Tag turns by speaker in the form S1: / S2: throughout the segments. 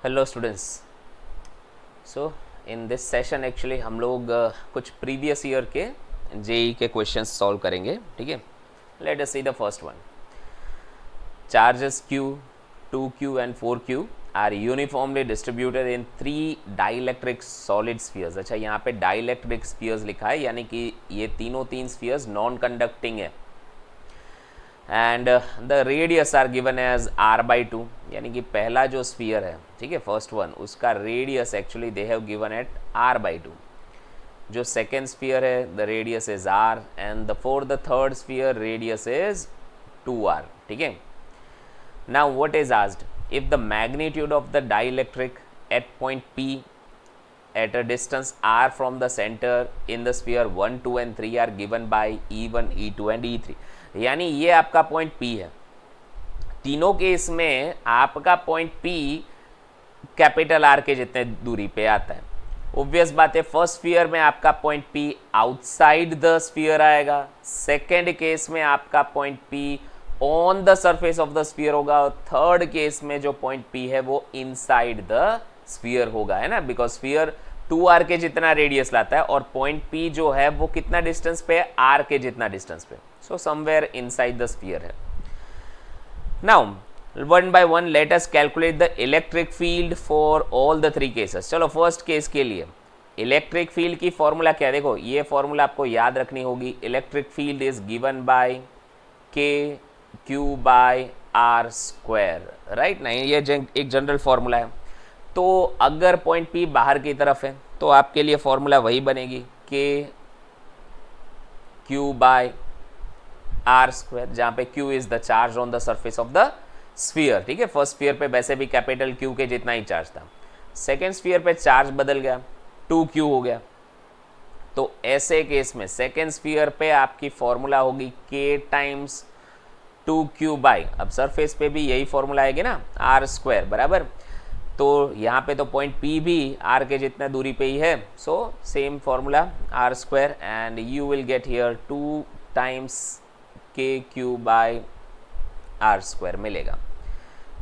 S1: Hello students. So in this session actually हम लोग कुछ प्रीवियस ईयर के जेई के क्वेश्चंस सॉल्व करेंगे। ठीक है, let us see the first one. Charges Q, 2Q and 4Q are uniformly distributed in 3 dielectric solid spheres. अच्छा, यहाँ पे डाइलेक्ट्रिक स्फीयर्स लिखा है, यानी कि ये तीन स्फीयर्स नॉन कंडक्टिंग है। And the radius are given as r/2, यानी कि पहला जो स्फीयर है, ठीक है, फर्स्ट वन, उसका radius actually they have given at r/2। जो सेकेंड स्फीयर है the radius is r, and for the third sphere radius is 2r। ठीक है, now what is asked, if the magnitude of the dielectric at point P at a distance r from the center in the sphere 1, 2 and 3 are given by E1, E2 and E3। यानी ये आपका point P है। तीनों case में आपका point P capital R के जितने दूरी पे आता है। ऑब्वियस बात है, फर्स्ट स्फीयर में आपका point P outside the sphere आएगा, सेकेंड केस में आपका point P on the surface of the sphere होगा, और थर्ड केस में जो पॉइंट P है वो इनसाइड द स्फीयर होगा, है ना, बिकॉज स्फीयर 2r के जितना रेडियस लाता है और पॉइंट P जो है वो कितना डिस्टेंस पे है, r के जितना डिस्टेंस पे, so somewhere inside the sphere है। Now one by one let us calculate the electric field for all the 3 cases. चलो फर्स्ट केस के लिए इलेक्ट्रिक फील्ड की फॉर्मूला क्या है, देखो ये फॉर्मूला आपको याद रखनी होगी। Electric field is given by KQ by r², right. नहीं, ये एक जनरल फॉर्मूला है। तो अगर पॉइंट P बाहर की तरफ है तो आपके लिए फॉर्मूला वही बनेगी KQ बाय r², जहाँ पे Q is the charge on the surface of the sphere. ठीक है, फर्स्ट स्फीयर पे वैसे भी कैपिटल Q के जितना ही चार्ज था, सेकेंड स्फीयर पे चार्ज बदल गया, 2Q हो गया। तो ऐसे केस में सेकेंड स्फीयर पे आपकी फॉर्मूला होगी K टाइम्स 2Q बाय, अब सरफेस पे भी यही फॉर्मूला आएगी ना, r², बराबर। तो यहाँ पे तो पॉइंट P भी r के जितना दूरी पे ही है, so same formula r², and you will get here 2 times KQ by r² मिलेगा।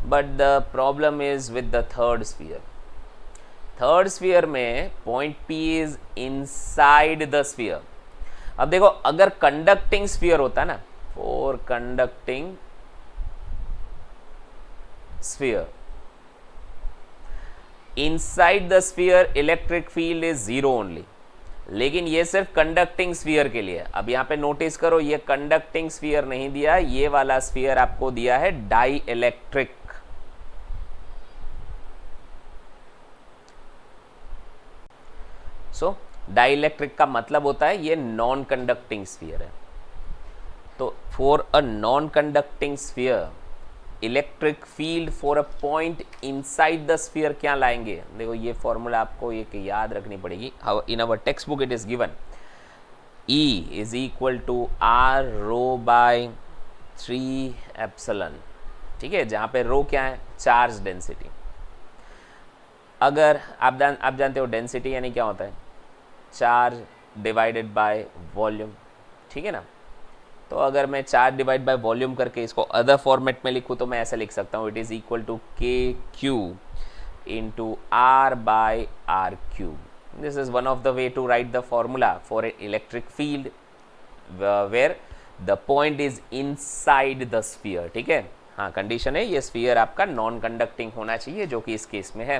S1: But the problem is with the third sphere. Third sphere में point P is inside the sphere. अब देखो, अगर कंडक्टिंग स्फीयर होता ना, for conducting sphere inside the sphere electric field is 0 only, लेकिन ये सिर्फ कंडक्टिंग स्फीयर के लिए। अब यहां पे नोटिस करो, ये कंडक्टिंग स्फीयर नहीं दिया, ये वाला स्फीयर आपको दिया है डाई इलेक्ट्रिक। सो डाई इलेक्ट्रिक का मतलब होता है ये नॉन कंडक्टिंग स्फीयर है। तो for a non conducting sphere electric field for a point inside the sphere क्या लाएंगे, देखो ये फॉर्मूला आपको एक याद रखनी पड़ेगी। In our text book it is given E is equal to r rho by 3 epsilon. ठीक है, जहाँ पे रो क्या है, चार्ज डेंसिटी। अगर आप जानते हो डेंसिटी यानी क्या होता है, चार्ज डिवाइडेड बाय वॉल्यूम। ठीक है ना, तो अगर मैं चार्ज डिवाइड बाय वॉल्यूम करके इसको अदर फॉर्मेट में लिखूँ तो मैं ऐसे लिख सकता हूँ, it is equal to KQ into R by R³। This is one of the way to write the formula for a electric field where the point is inside the sphere. ठीक है, हाँ, कंडीशन है ये sphere आपका non conducting होना चाहिए, जो कि इस केस में है।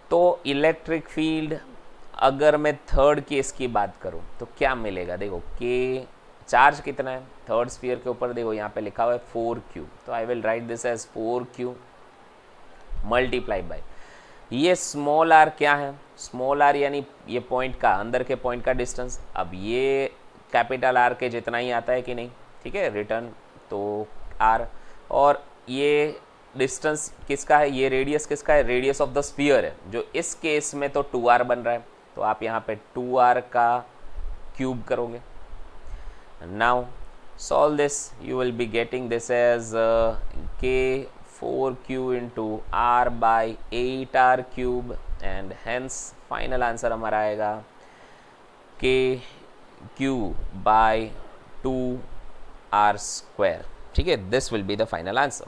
S1: तो इलेक्ट्रिक फील्ड अगर मैं थर्ड केस की बात करूँ तो क्या मिलेगा, देखो K चार्ज कितना है थर्ड स्फीयर के ऊपर, देखो यहाँ पे लिखा हुआ है 4Q, तो I will write this as 4Q multiply by ये स्मॉल r क्या है, स्मॉल r यानी ये पॉइंट का, अंदर के पॉइंट का डिस्टेंस। अब ये कैपिटल R के जितना ही आता है कि नहीं, ठीक है, रिटर्न तो r, और ये डिस्टेंस किसका है, ये रेडियस किसका है, रेडियस ऑफ द स्फीयर है, जो इस केस में तो 2r बन रहा है, तो आप यहाँ पे 2r का क्यूब करोगे। Now solve this, you will be getting this as K4Q into R by 8R cube, and hence final answer हमारा आएगा KQ by 2R²। ठीक है, this will be the final answer।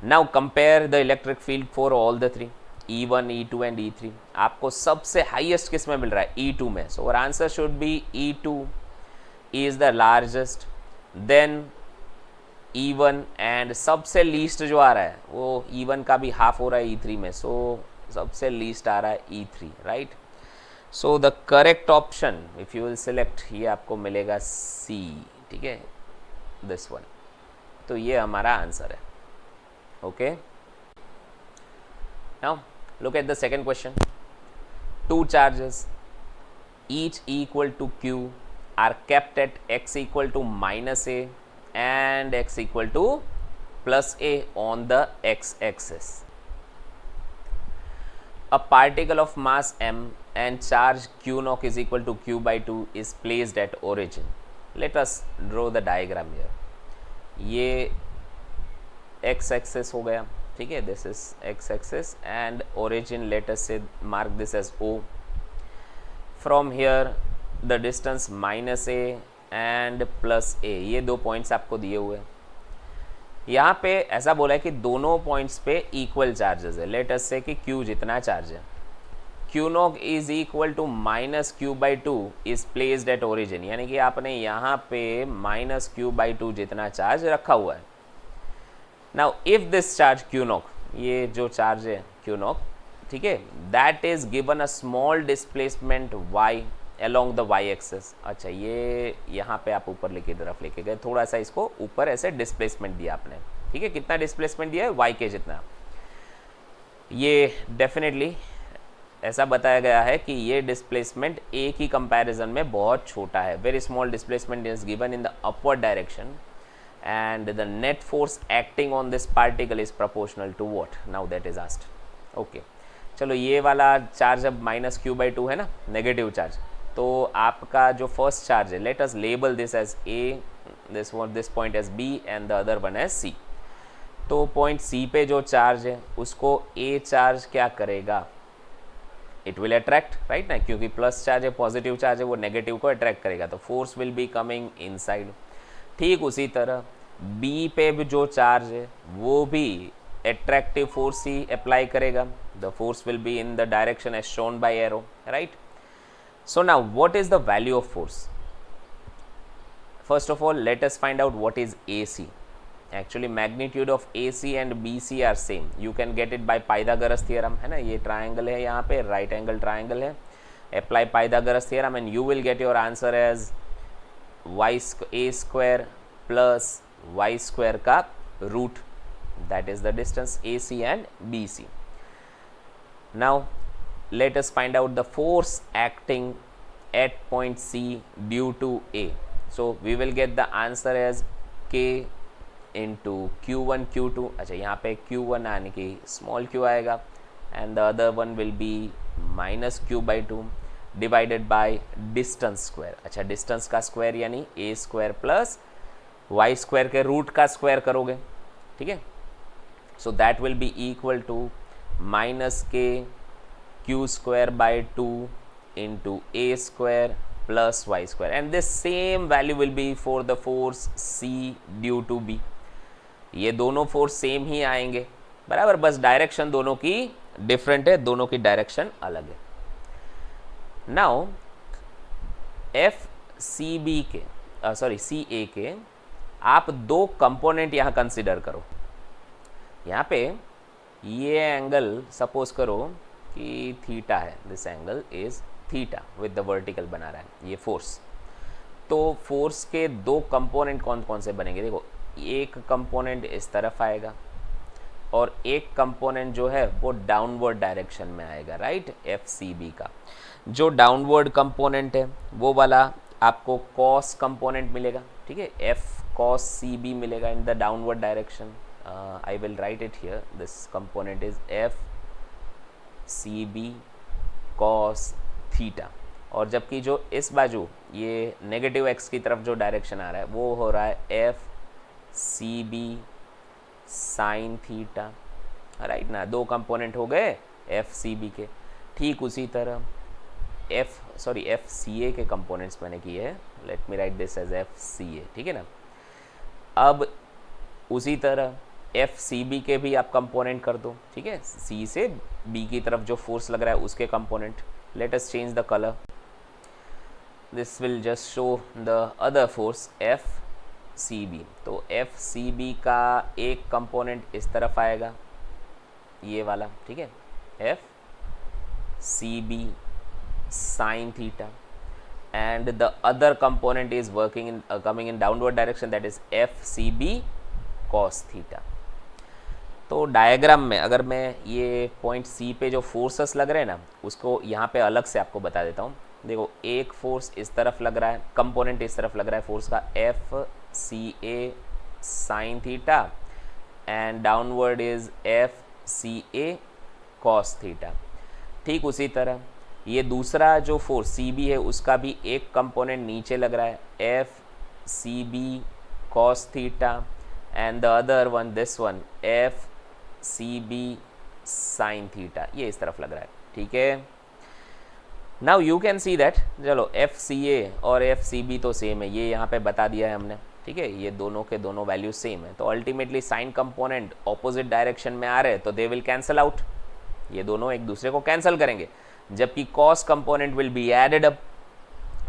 S1: Now compare the electric field for all the three, E1, E2 and E3. आपको सबसे highest किस में मिल रहा है? E2 में. सो और answer should be E2 is the largest, then E1 and सबसे least जो आ रहा है वो E1 का भी हाफ हो रहा है E3 में. सो सबसे लीस्ट आ रहा है E3, right. So the correct option if you will select, ये आपको मिलेगा C. ठीक है, दिस वन. तो ये हमारा आंसर है. Okay, now look at the second question. Two charges each equal to Q are kept at x equal to minus a and x equal to plus a on the x-axis. A particle of mass m and charge q naught is equal to q by 2 is placed at origin. Let us draw the diagram here. ये x-axis हो गया, ठीक है, this is x axis and origin let us say mark this as O. From here the distance minus a and plus a, ये दो points आपको दिए हुए हैं. यहाँ पे ऐसा बोला है कि दोनों पॉइंट्स पे इक्वल चार्जेस है. लेट अस से कि Q जितना चार्ज है, Q not is equal to minus Q by 2 is placed at origin, यानी कि आपने यहाँ पे माइनस Q बाई 2 जितना चार्ज रखा हुआ है. Now if this charge Q not, ये जो चार्ज है Q नॉट, ठीक है, that is given a small displacement y along the y axis. अच्छा, ये यहाँ पे आप ऊपर लेके तरफ लेके गए, थोड़ा सा इसको ऊपर ऐसे डिस्प्लेसमेंट दिया आपने, ठीक है. कितना डिस्प्लेसमेंट दिया है? y के जितना. ये डेफिनेटली ऐसा बताया गया है कि ये डिस्प्लेसमेंट a की कंपैरिजन में बहुत छोटा है. Very small displacement is given in the upward direction and the net force acting on this particle is proportional to what? Now that is asked. Okay, चलो ये वाला चार्ज अब माइनस Q बाई 2 है ना, नेगेटिव चार्ज. तो आपका जो first charge है, let us label this as A, this point as B and the other one as C. तो पॉइंट C पे जो चार्ज है उसको A चार्ज क्या करेगा? इट विल अट्रैक्ट, राइट ना, क्योंकि प्लस चार्ज है, पॉजिटिव चार्ज है, वो नेगेटिव को अट्रैक्ट करेगा, तो force will be coming inside. ठीक उसी तरह B पे भी जो चार्ज है वो भी एट्रैक्टिव फोर्स ही अप्लाई करेगा. The force will be in the direction as shown by arrow, right. So now what is the value of force? First of all let us find out what is AC. Actually magnitude of AC and BC are same. You can get it by Pythagoras theorem, है ना. ये triangle है, यहाँ पे right angle triangle है. Apply Pythagoras theorem and you will get your answer as a square plus y square का root, that is the distance AC and BC. Now let us find out the force acting at point C due to A. So we will get the answer as K into Q1 Q2. अच्छा, यहाँ पे Q1 आने की small q आएगा and the other one will be minus Q by 2 divided by distance square. अच्छा, distance का square यानी A square plus y square के रूट का स्क्वायर करोगे, ठीक है. So that will be equal to minus के Q square by 2 into a square plus y square and this same value will be for the force C due to B. ये दोनों force same ही आएंगे, बराबर, बस direction दोनों की different है, दोनों की डायरेक्शन अलग है. नाउ FCB के CA के आप दो कंपोनेंट यहाँ कंसिडर करो. यहाँ पे ये एंगल सपोज करो कि थीटा है, this angle is theta with the vertical बना रहा है ये फोर्स. तो फोर्स के दो कंपोनेंट कौन कौन से बनेंगे? देखो, एक कंपोनेंट इस तरफ आएगा और एक कंपोनेंट जो है वो डाउनवर्ड डायरेक्शन में आएगा, राइट. FCB का जो डाउनवर्ड कंपोनेंट है वो वाला आपको कॉस कंपोनेंट मिलेगा, ठीक है. F cos CB मिलेगा in the downward direction. I will right it here, this component is FCB cos theta. और जबकि जो इस बाजू ये नेगेटिव x की तरफ जो डायरेक्शन आ रहा है वो हो रहा है FCB sin थीटा, राइट ना. दो कंपोनेंट हो गए FCB के. ठीक उसी तरह FCA के कंपोनेंट्स मैंने किए हैं. Let me write this as FCA, ठीक है ना. अब उसी तरह एफ सी बी के भी आप कंपोनेंट कर दो, ठीक है, सी से बी की तरफ जो फोर्स लग रहा है उसके component. Let us change the colour. This will just show the other force F C B. तो एफ सी बी का एक कंपोनेंट इस तरफ आएगा, ये वाला, ठीक है, F C B sine theta, and the other component is working in coming in downward direction, that is FCB cos theta. तो डायग्राम में अगर मैं ये पॉइंट सी पे जो फोर्सेस लग रहे हैं ना उसको यहाँ पे अलग से आपको बता देता हूँ. देखो एक फोर्स इस तरफ लग रहा है, कंपोनेंट इस तरफ लग रहा है फोर्स का F C A sine theta and downward is F C A cos theta. ठीक उसी तरह ये दूसरा जो फोर्स सी बी है उसका भी एक कंपोनेंट नीचे लग रहा है, F C B cos theta and the other one this one F C B sine theta, ये इस तरफ लग रहा है. ठीक है, now you can see that, चलो एफ सी ए और एफ सी बी तो सेम है, ये यहाँ पे बता दिया है हमने. ठीक है, ये दोनों के दोनों वैल्यू सेम है, तो ultimately sign component opposite direction में आ रहे हैं तो दे विल कैंसल आउट, ये दोनों एक दूसरे को कैंसिल करेंगे, जबकि cos component will be added up.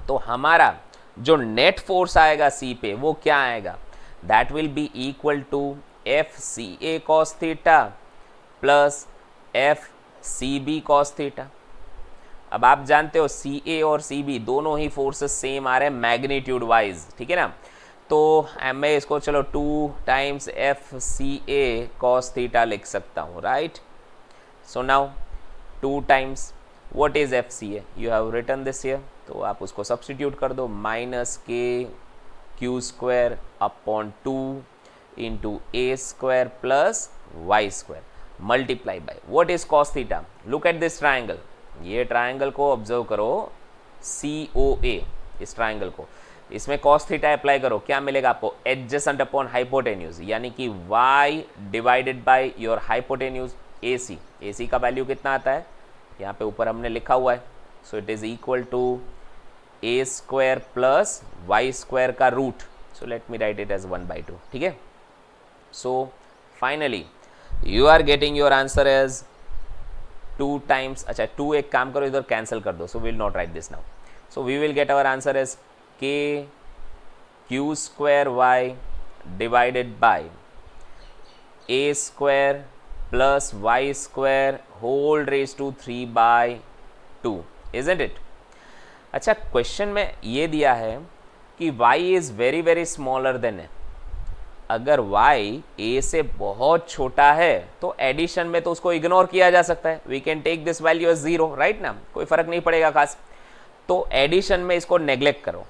S1: तो हमारा जो नेट फोर्स आएगा सी पे वो क्या आएगा, that will be equal to F C A cos theta plus F C B cos theta. अब आप जानते हो सी ए और सी बी दोनों ही फोर्सेस सेम आ रहे हैं मैग्नीट्यूड वाइज, ठीक है ना. तो मैं इसको चलो 2 times F C A cos theta लिख सकता हूँ, right. So now 2 times what is FCA, you have written this here, तो आप उसको सब्सटीट्यूट कर दो, माइनस के Q square upon 2 into a square plus y square multiply by what is cos theta. Look at this triangle, ये triangle को observe करो, C ओ ए, इस ट्राइंगल को, इसमें कॉस थीटा अप्लाई करो, क्या मिलेगा आपको, एडजेसेंट अपॉन हाइपोटेन्यूज, यानी कि y divided by your hypotenuse a c. A c का वैल्यू कितना आता है, यहाँ पे ऊपर हमने लिखा हुआ है, so it is equal to a square plus y square का root, so let me write it as 1/2. ठीक है, so finally you are getting your answer as 2 times, अच्छा 2 एक काम करो इधर कैंसिल कर दो, so will not write this now, so we will get our answer as k Q square y divided by a square plus y square whole raise to 3/2, isn't it? अच्छा, question में ये दिया है कि y is very very smaller than है. अगर y a से बहुत छोटा है तो एडिशन में तो उसको इग्नोर किया जा सकता है, we can take this value as 0, right ना, कोई फ़र्क नहीं पड़ेगा खास. तो एडिशन में इसको नेग्लेक्ट करो,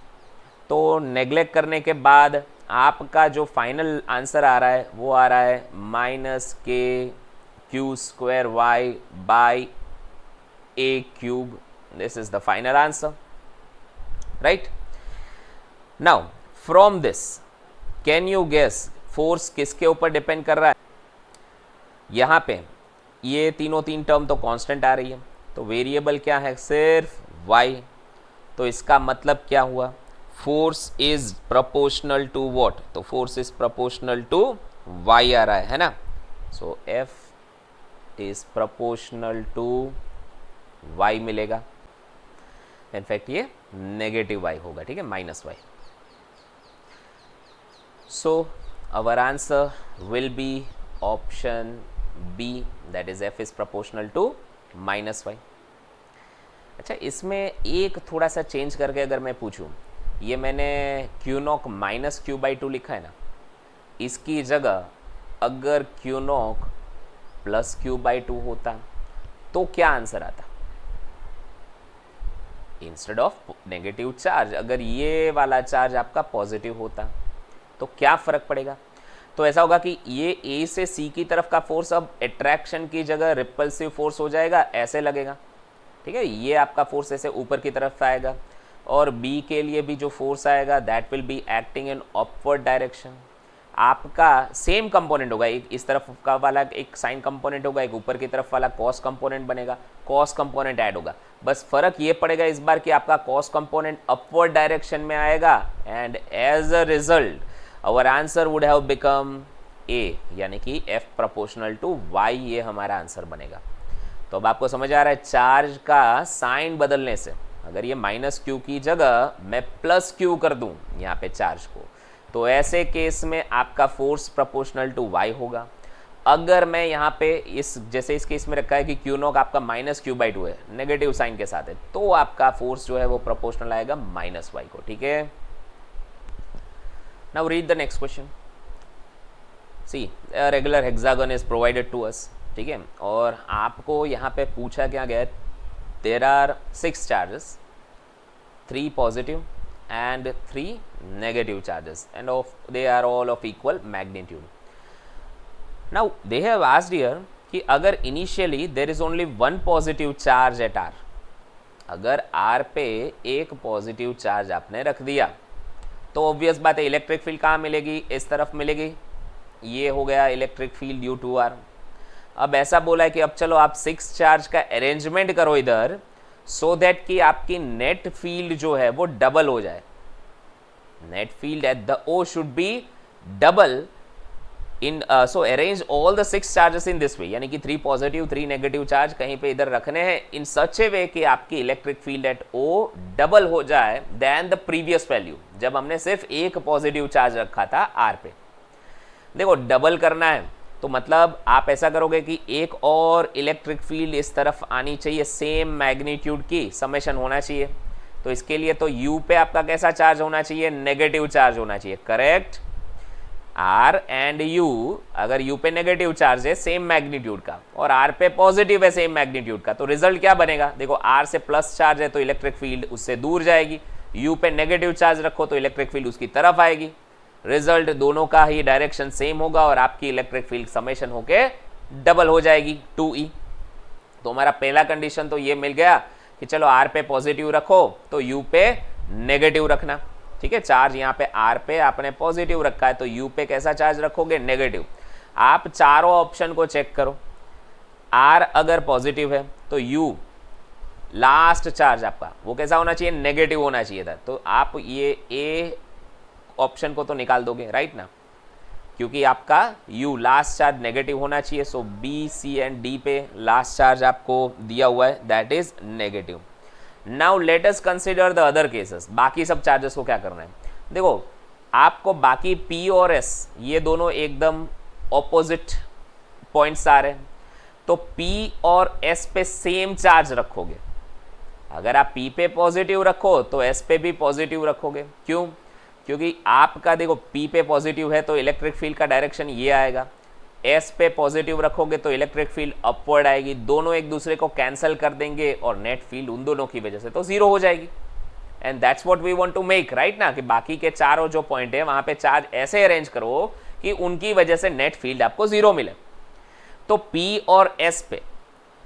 S1: तो नेग्लेक्ट करने के बाद आपका जो फाइनल आंसर आ रहा है वो आ रहा है माइनस के Q square y by a cube. This is the final answer, right. Now from this can you guess force किसके ऊपर डिपेंड कर रहा है. यहाँ पे ये तीन टर्म तो कांस्टेंट आ रही है, तो वेरिएबल क्या है, सिर्फ y. तो इसका मतलब क्या हुआ, force is proportional to what, तो force is proportional to y आ रहा है ना. So F is proportional to y मिलेगा, इनफैक्ट ये नेगेटिव y होगा, ठीक है, minus y. So our answer will be option b, that is F is proportional to minus y. अच्छा, इसमें एक थोड़ा सा चेंज करके अगर मैं पूछूं, ये मैंने Q knock minus Q by 2 लिखा है ना, इसकी जगह अगर Q knock plus Q by 2 होता तो क्या आंसर आता, इंस्टेड ऑफ नेगेटिव चार्ज अगर ये वाला चार्ज आपका पॉजिटिव होता तो क्या फ़र्क पड़ेगा. तो ऐसा होगा कि ये ए से सी की तरफ का फोर्स अब अट्रैक्शन की जगह रिपल्सिव फोर्स हो जाएगा, ऐसे लगेगा, ठीक है. ये आपका फोर्स ऐसे ऊपर की तरफ आएगा, और बी के लिए भी जो फोर्स आएगा that will be acting in upward direction. आपका सेम कंपोनेंट होगा, एक इस तरफ का वाला एक साइन कंपोनेंट होगा, एक ऊपर की तरफ वाला कॉस कंपोनेंट बनेगा, कॉस कंपोनेंट ऐड होगा. बस फ़र्क ये पड़ेगा इस बार कि आपका कॉस कंपोनेंट अपवर्ड डायरेक्शन में आएगा, and as a result our answer would have become A, यानी कि एफ प्रोपोर्शनल टू वाई, ये हमारा आंसर बनेगा। तो अब आपको समझ आ रहा है चार्ज का साइन बदलने से, अगर ये माइनस क्यू की जगह मैं प्लस क्यू कर दूं यहाँ पे चार्ज को, तो ऐसे केस में आपका फोर्स प्रोपोर्शनल टू वाई होगा। अगर मैं यहाँ पे इस जैसे इस केस में रखा है कि क्यू नॉट आपका माइनस क्यू बाई टू है, नेगेटिव साइन के साथ है, तो आपका फोर्स जो है वो प्रोपोर्शनल आएगा माइनस वाई को। ठीक है, now read the next question. See regular hexagon is provided to us, ठीक है, और आपको यहाँ पे पूछा क्या गया है, there are 6 charges, 3 positive and 3 negative charges, and they are all of equal magnitude. Now they have asked here कि अगर initially there is only one positive charge at R, अगर R पे एक पॉजिटिव चार्ज आपने रख दिया तो obvious बात है इलेक्ट्रिक फील्ड कहाँ मिलेगी, इस तरफ मिलेगी, ये हो गया electric field due to R। अब ऐसा बोला है कि अब चलो आप 6 चार्ज का अरेंजमेंट करो इधर, सो दैट कि आपकी नेट फील्ड जो है वो डबल हो जाए। Net field at the O should be double in, so arrange all the 6 charges in this way, यानी कि 3 पॉजिटिव 3 नेगेटिव चार्ज कहीं पे इधर रखने हैं इन सच ए वे कि आपकी electric field at O double हो जाए देन द प्रीवियस वैल्यू, जब हमने सिर्फ एक पॉजिटिव चार्ज रखा था आर पे। देखो डबल करना है तो मतलब आप ऐसा करोगे कि एक और इलेक्ट्रिक फील्ड इस तरफ आनी चाहिए, सेम मैग्नीट्यूड की समेशन होना चाहिए। तो इसके लिए तो U पे आपका कैसा चार्ज होना चाहिए, नेगेटिव चार्ज होना चाहिए, करेक्ट। R एंड U, अगर U पे नेगेटिव चार्ज है सेम मैग्नीट्यूड का और R पे पॉजिटिव है सेम मैग्नीट्यूड का, तो रिजल्ट क्या बनेगा, देखो R से प्लस चार्ज है तो इलेक्ट्रिक फील्ड उससे दूर जाएगी, U पे नेगेटिव चार्ज रखो तो इलेक्ट्रिक फील्ड उसकी तरफ आएगी, रिजल्ट दोनों का ही डायरेक्शन सेम होगा और आपकी इलेक्ट्रिक फील्ड समेशन होके डबल हो जाएगी 2E। तो हमारा पहला कंडीशन तो ये मिल गया कि चलो R पे पॉजिटिव रखो तो U पे नेगेटिव रखना, ठीक है। चार्ज यहाँ पे R पे आपने पॉजिटिव रखा है तो U पे कैसा चार्ज रखोगे, नेगेटिव। आप चारों ऑप्शन को चेक करो, R अगर पॉजिटिव है तो U लास्ट चार्ज आपका वो कैसा होना चाहिए, नेगेटिव होना चाहिए था। तो आप ये A ऑप्शन को तो निकाल दोगे, राइट ना, क्योंकि आपका U लास्ट चार्ज नेगेटिव होना चाहिए। सो B, C एंड D पे लास्ट चार्ज आपको दिया हुआ है, that is negative. Now let us consider the other cases, बाकी सब चार्जेस को क्या करना है। देखो आपको बाकी P और S ये दोनों एकदम ऑपोजिट पॉइंट्स आ रहे हैं, तो P और S पे सेम चार्ज रखोगे। अगर आप P पे पॉजिटिव रखो तो S पे भी पॉजिटिव रखोगे, क्यों, क्योंकि आपका देखो P पे पॉजिटिव है तो इलेक्ट्रिक फील्ड का डायरेक्शन ये आएगा, S पे पॉजिटिव रखोगे तो इलेक्ट्रिक फील्ड अपवर्ड आएगी, दोनों एक दूसरे को कैंसिल कर देंगे और नेट फील्ड उन दोनों की वजह से तो जीरो हो जाएगी। And that's what we want to make, right ना, कि बाकी के चारों जो पॉइंट है वहां पे चार्ज ऐसे अरेंज करो कि उनकी वजह से नेट फील्ड आपको जीरो मिले। तो P और S पे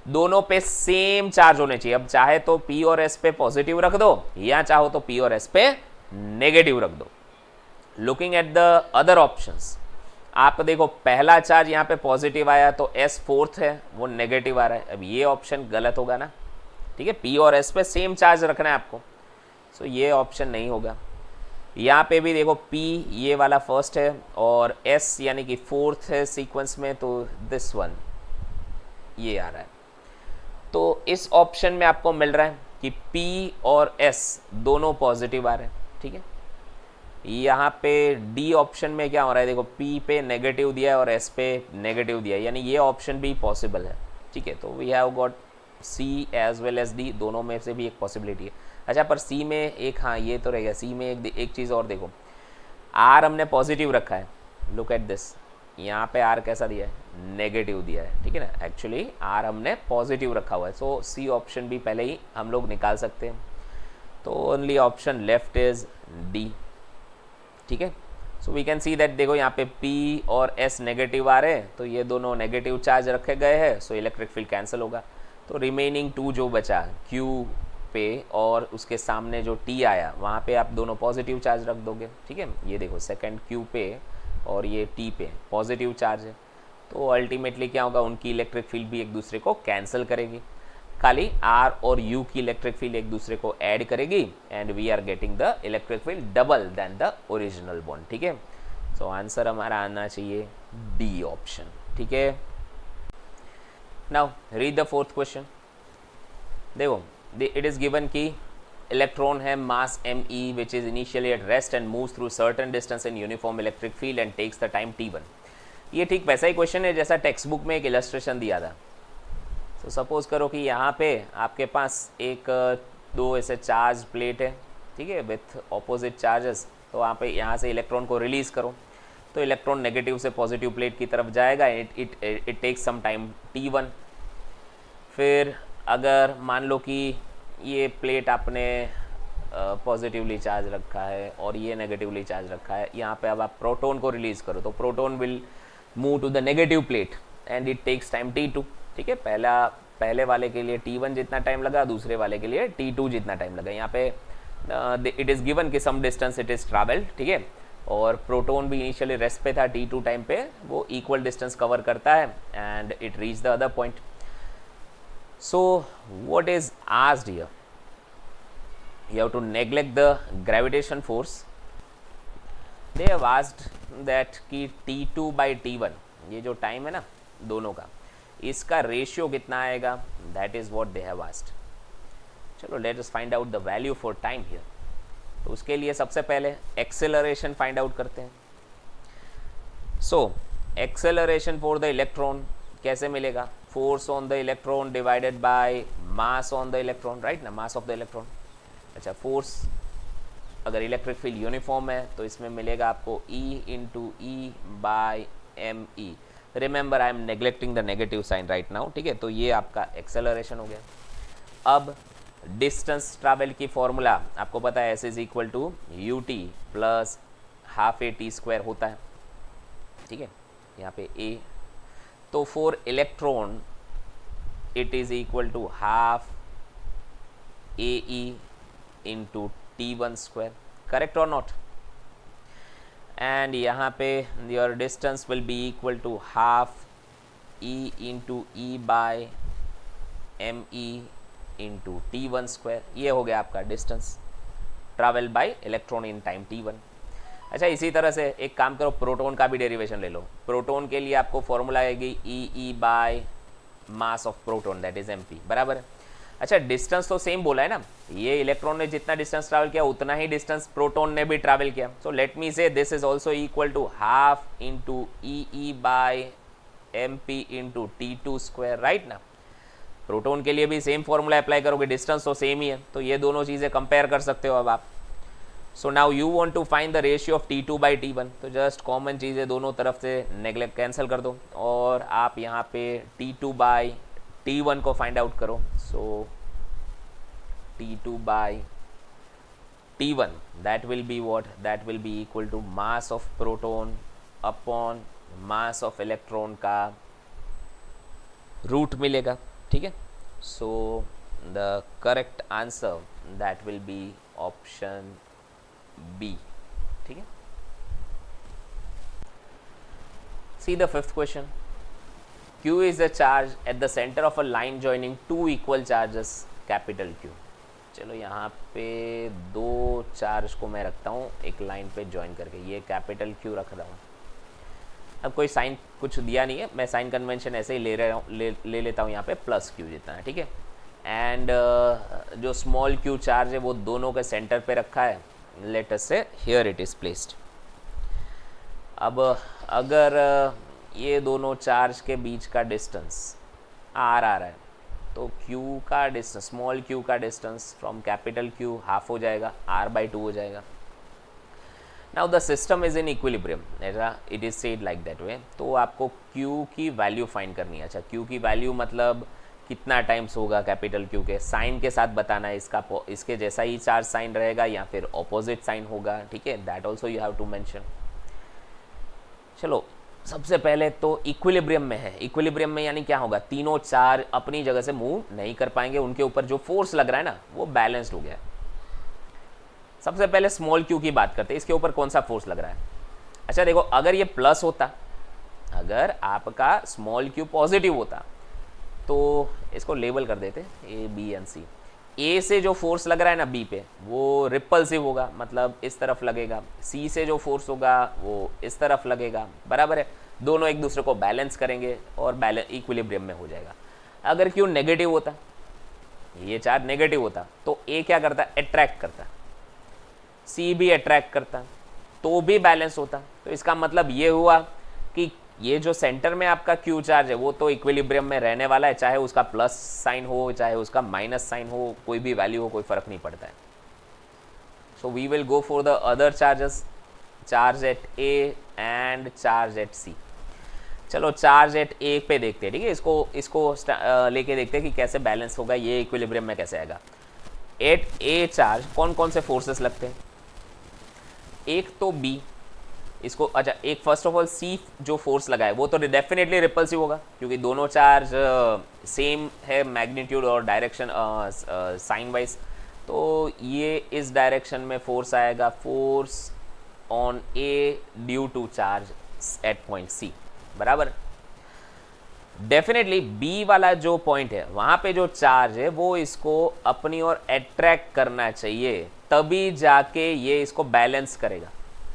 S1: दोनों पे सेम चार्ज होने चाहिए। अब चाहे तो P और S पे पॉजिटिव रख दो या चाहो तो P और S पे नेगेटिव रख दो। Looking at the other options, आप देखो पहला चार्ज यहाँ पे पॉजिटिव आया तो S फोर्थ है वो नेगेटिव आ रहा है, अब ये ऑप्शन गलत होगा ना, ठीक है। P और S पे सेम चार्ज रखना है आपको, सो ये ऑप्शन नहीं होगा। यहाँ पे भी देखो P ये वाला फर्स्ट है और S यानी कि फोर्थ है सीक्वेंस में, तो दिस वन ये आ रहा है। तो इस ऑप्शन में आपको मिल रहा है कि P और S दोनों पॉजिटिव आ रहे हैं, ठीक है। यहाँ पे D ऑप्शन में क्या हो रहा है, देखो P पे नेगेटिव दिया है और S पे नेगेटिव दिया है, यानी ये ऑप्शन भी पॉसिबल है, ठीक है। तो we have got C as well as D, दोनों में से भी एक पॉसिबिलिटी है। अच्छा पर C में एक, हाँ ये तो रहेगा, C में एक चीज़ और देखो, R हमने पॉजिटिव रखा है, लुक एट दिस, यहाँ पे R कैसा दिया है, नेगेटिव दिया है, ठीक है ना। एक्चुअली R हमने पॉजिटिव रखा हुआ है, सो C ऑप्शन भी पहले ही हम लोग निकाल सकते हैं। तो only option left is D, ठीक है। So we can see that, देखो यहाँ पे P और S नेगेटिव आ रहे हैं तो ये दोनों नेगेटिव चार्ज रखे गए हैं, सो इलेक्ट्रिक फील्ड कैंसिल होगा। तो रिमेनिंग 2 जो बचा Q पे और उसके सामने जो T आया वहाँ पे आप दोनों पॉजिटिव चार्ज रख दोगे, ठीक है। ये देखो सेकंड Q पे और ये T पे पॉजिटिव चार्ज है, तो अल्टीमेटली क्या होगा, उनकी इलेक्ट्रिक फील्ड भी एक दूसरे को कैंसिल करेगी, खाली R और U की इलेक्ट्रिक फील्ड एक दूसरे को ऐड करेगी and we are getting the electric field double then the original bond, ठीक है। सो आंसर हमारा आना चाहिए डी ऑप्शन, ठीक है। Now read the fourth question. देखो इट इज गिवन कि इलेक्ट्रॉन है mass m e which is initially at rest and moves through certain distance in uniform electric field and takes the time t1। ये ठीक वैसा ही question है जैसा text book में एक इलस्ट्रेशन दिया था। तो सपोज करो कि यहाँ पे आपके पास एक दो ऐसे चार्ज प्लेट है, ठीक है, विथ ऑपोजिट चार्जेस। तो वहाँ पे यहाँ से इलेक्ट्रॉन को रिलीज़ करो तो इलेक्ट्रॉन नेगेटिव से पॉजिटिव प्लेट की तरफ जाएगा। It takes some time t1। फिर अगर मान लो कि ये प्लेट आपने पॉजिटिवली चार्ज रखा है और ये नेगेटिवली चार्ज रखा है, यहाँ पे अब आप प्रोटॉन को रिलीज़ करो तो proton will move to the negative plate and it takes time t2, ठीक है। पहले वाले के लिए t1 जितना टाइम लगा, दूसरे वाले के लिए t2 जितना टाइम लगा। यहाँ पे इट इज़ गिवन कि some distance it is travelled, ठीक है, और प्रोटॉन भी इनिशियली रेस्ट पे था, t2 टाइम पे वो इक्वल डिस्टेंस कवर करता है and it reach the other point. So what is asked here, you have to neglect the gravitation force. They have asked that कि t2 by t1 ये जो time है ना दोनों का, इसका रेशियो कितना आएगा, that is what they have asked. चलो let us find out the value for time here. तो उसके लिए सबसे पहले एक्सेलरेशन फाइंड आउट करते हैं। So acceleration for the electron कैसे मिलेगा, force on the electron divided by mass on the electron, right ना, मास ऑफ द इलेक्ट्रॉन। अच्छा, फोर्स अगर इलेक्ट्रिक फील्ड यूनिफॉर्म है तो इसमें मिलेगा आपको E into e by m e. Remember I am neglecting the negative sign right now, ठीक है। तो ये आपका एक्सेलरेशन हो गया। अब डिस्टेंस ट्रैवल की फॉर्मूला आपको पता है, s is equal to u t plus half a t square होता है, ठीक है। यहाँ पे ए, तो for electron it is equal to half a e into t1 square, correct और नॉट। एंड यहाँ पे your distance will be equal to half e into e by m e into t1 square. ये हो गया आपका distance travel by electron in time t1। अच्छा, इसी तरह से एक काम करो, प्रोटॉन का भी डेरिवेशन ले लो। प्रोटॉन के लिए आपको फॉर्मूला आएगी ई by mass of proton that is mp, बराबर है। अच्छा, डिस्टेंस तो सेम बोला है ना, ये इलेक्ट्रॉन ने जितना डिस्टेंस ट्रैवल किया उतना ही डिस्टेंस प्रोटॉन ने भी ट्रैवल किया। सो let me say this is also equal to half into e by m p into t2 square, right ना। प्रोटॉन के लिए भी सेम फॉर्मूला अप्लाई करोगे, डिस्टेंस तो सेम ही है, तो ये दोनों चीज़ें कंपेयर कर सकते हो अब आप। So now you want to find the ratio of t2 by t1, तो जस्ट कॉमन चीज़ें दोनों तरफ से नेगलेक्ट कैंसिल कर दो और आप यहाँ पे t2 बाई t1 को फाइंड आउट करो। सो t2 by t1 that will be what, that will be equal to mass of proton upon mass of electron का रूट मिलेगा, ठीक है। So the correct answer that will be option B, ठीक है। See the fifth question. Q is the charge at the center of a line joining two equal charges capital Q. चलो यहाँ पे दो चार्ज को मैं रखता हूँ एक लाइन पे ज्वाइन करके, ये कैपिटल Q रख रहा हूँ। अब कोई साइन कुछ दिया नहीं है, मैं साइन कन्वेंशन ऐसे ही ले रहा हूँ, ले लेता हूँ यहाँ पे प्लस Q जितना है, ठीक है। एंड जो स्मॉल Q चार्ज है वो दोनों के सेंटर पे रखा है, लेट अस से हियर इट इज़ प्लेस्ड। अब अगर ये दोनों चार्ज के बीच का डिस्टेंस R आ रहा है तो Q का डिस्टेंस, स्मॉल Q का distance from capital Q half हो जाएगा, R/2 हो जाएगा। Now the system is in equilibrium, ऐसा it is said like that way. तो आपको Q की वैल्यू फाइंड करनी है। अच्छा, Q की वैल्यू मतलब कितना टाइम्स होगा कैपिटल Q के, साइन के साथ बताना है इसका, इसके जैसा ही चार्ज साइन रहेगा या फिर ऑपोजिट साइन होगा, ठीक है, that also you have to mention. चलो सबसे पहले तो इक्विलिब्रियम में है, इक्विलिब्रियम में यानी क्या होगा, तीनों चार्ज अपनी जगह से मूव नहीं कर पाएंगे, उनके ऊपर जो फोर्स लग रहा है ना वो बैलेंस्ड हो गया है। सबसे पहले स्मॉल Q की बात करते हैं, इसके ऊपर कौन सा फोर्स लग रहा है। अच्छा देखो, अगर ये प्लस होता, अगर आपका स्मॉल Q पॉजिटिव होता तो इसको लेबल कर देते A B and C। ए से जो फोर्स लग रहा है ना बी पे वो रिपल्सिव होगा, मतलब इस तरफ लगेगा। सी से जो फोर्स होगा वो इस तरफ लगेगा, बराबर है। दोनों एक दूसरे को बैलेंस करेंगे और बैलेंस इक्विलिब्रियम में हो जाएगा। अगर क्यू नेगेटिव होता, ये चार्ज नेगेटिव होता, तो ए क्या करता, अट्रैक्ट करता, सी भी अट्रैक्ट करता, तो भी बैलेंस होता। तो इसका मतलब ये हुआ कि ये जो सेंटर में आपका क्यू चार्ज है वो तो इक्विलिब्रियम में रहने वाला है, चाहे उसका प्लस साइन हो चाहे उसका माइनस साइन हो, कोई भी वैल्यू हो, कोई फर्क नहीं पड़ता है। So we will go for the other charges, charge at A and charge at C. चलो चार्ज एट ए पे देखते हैं, ठीक है। इसको लेके देखते हैं कि कैसे बैलेंस होगा, ये इक्विलिब्रियम में कैसे आएगा। एट ए चार्ज कौन कौन से फोर्सेस लगते हैं, एक तो बी, इसको अच्छा एक फर्स्ट ऑफ ऑल सी जो फोर्स लगा है वो तो डेफिनेटली रिपल्सिव होगा, क्योंकि दोनों चार्ज सेम है मैग्नीट्यूड और डायरेक्शन साइन वाइज। तो ये इस डायरेक्शन में फोर्स आएगा, force on A due to charge at point C, बराबर। डेफिनेटली बी वाला जो पॉइंट है वहाँ पे जो चार्ज है वो इसको अपनी ओर अट्रैक्ट करना चाहिए, तभी जाके ये इसको बैलेंस करेगा।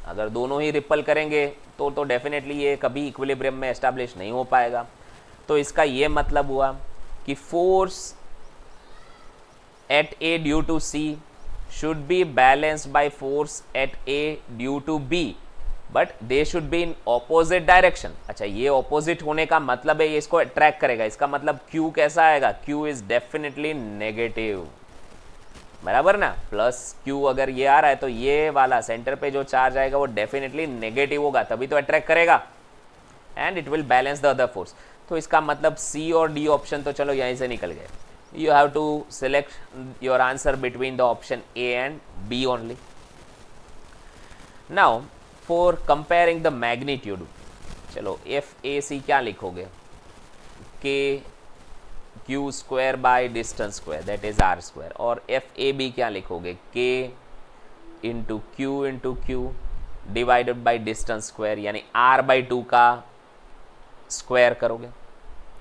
S1: अगर दोनों ही रिपल करेंगे तो डेफिनेटली ये कभी इक्विलिब्रियम में एस्टैब्लिश नहीं हो पाएगा। तो इसका ये मतलब हुआ कि force at A due to C should be balanced by force at A due to B, but they should be in opposite direction. अच्छा, ये ऑपोजिट होने का मतलब है ये इसको अट्रैक्ट करेगा, इसका मतलब Q कैसा आएगा, Q इज डेफिनेटली नेगेटिव, बराबर ना। प्लस Q अगर ये आ रहा है तो ये वाला सेंटर पे जो चार्ज आएगा वो डेफिनेटली नेगेटिव होगा, तभी तो अट्रैक्ट करेगा, and it will balance the other force. तो इसका मतलब C और D ऑप्शन तो चलो यहीं से निकल गए। You have to select your answer between the option A and B only. Now for comparing the magnitude, चलो FAC क्या लिखोगे, K Q square by distance square that is R square, और FAB क्या लिखोगे, K into Q divided by distance square, यानी R/2 का square करोगे।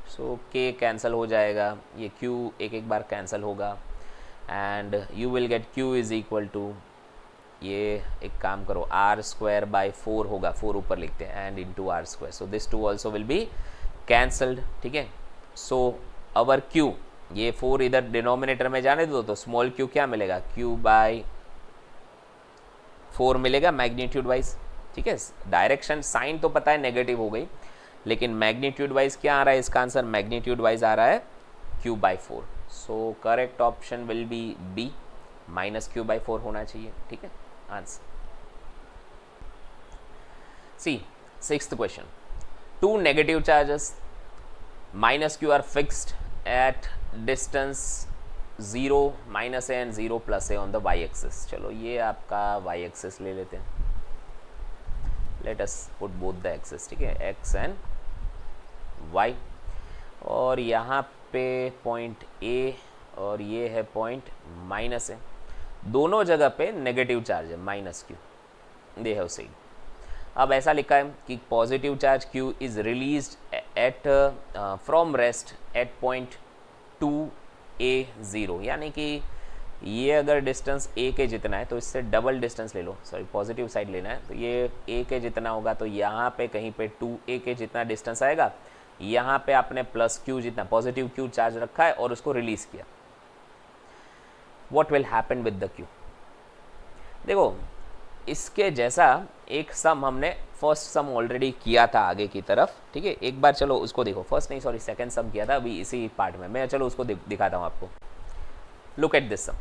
S1: सो K cancel हो जाएगा, ये Q एक बार कैंसिल होगा, and you will get Q is equal to, ये एक काम करो, R स्क्वायर बाय 4 होगा, 4 ऊपर लिखते हैं, and into R square, so this 2 also will be cancelled, ठीक है। सो अवर Q, ये 4 इधर डिनोमिनेटर में जाने दो, तो स्मॉल Q क्या मिलेगा, Q बाय 4 मिलेगा मैग्नीट्यूड वाइज, ठीक है। डायरेक्शन साइन तो पता है नेगेटिव हो गई, लेकिन मैग्नीट्यूड वाइज क्या आ रहा है, इसका आंसर मैग्नीट्यूड वाइज आ रहा है Q by 4। So correct option will be B, -Q by 4 होना चाहिए, ठीक है आंसर। See sixth question, two negative charges -Q are fixed at distance 0 -a and 0 +a on the y axis. चलो ये आपका y एक्सिस ले लेते हैं, let us put both the axis, ठीक है, x एंड y, और यहाँ पे पॉइंट A और ये है पॉइंट -a, दोनों जगह पे नेगेटिव चार्ज है -Q, दे हैव सेड। अब ऐसा लिखा है कि positive charge Q is released at from rest at point 2a0, यानी कि ये अगर डिस्टेंस a के जितना है तो इससे डबल डिस्टेंस ले लो, सॉरी पॉजिटिव साइड लेना है, तो ये a के जितना होगा, तो यहाँ पे कहीं पे 2a के जितना डिस्टेंस आएगा, यहाँ पे आपने +Q जितना पॉजिटिव Q चार्ज रखा है और उसको रिलीज किया। What will happen with the Q? देखो इसके जैसा एक सम हमने फर्स्ट सम ऑलरेडी किया था आगे की तरफ, ठीक है। एक बार चलो उसको देखो, फर्स्ट नहीं सॉरी सेकंड सम किया था अभी इसी पार्ट में, मैं चलो उसको दिखाता हूँ आपको। लुक एट दिस सम,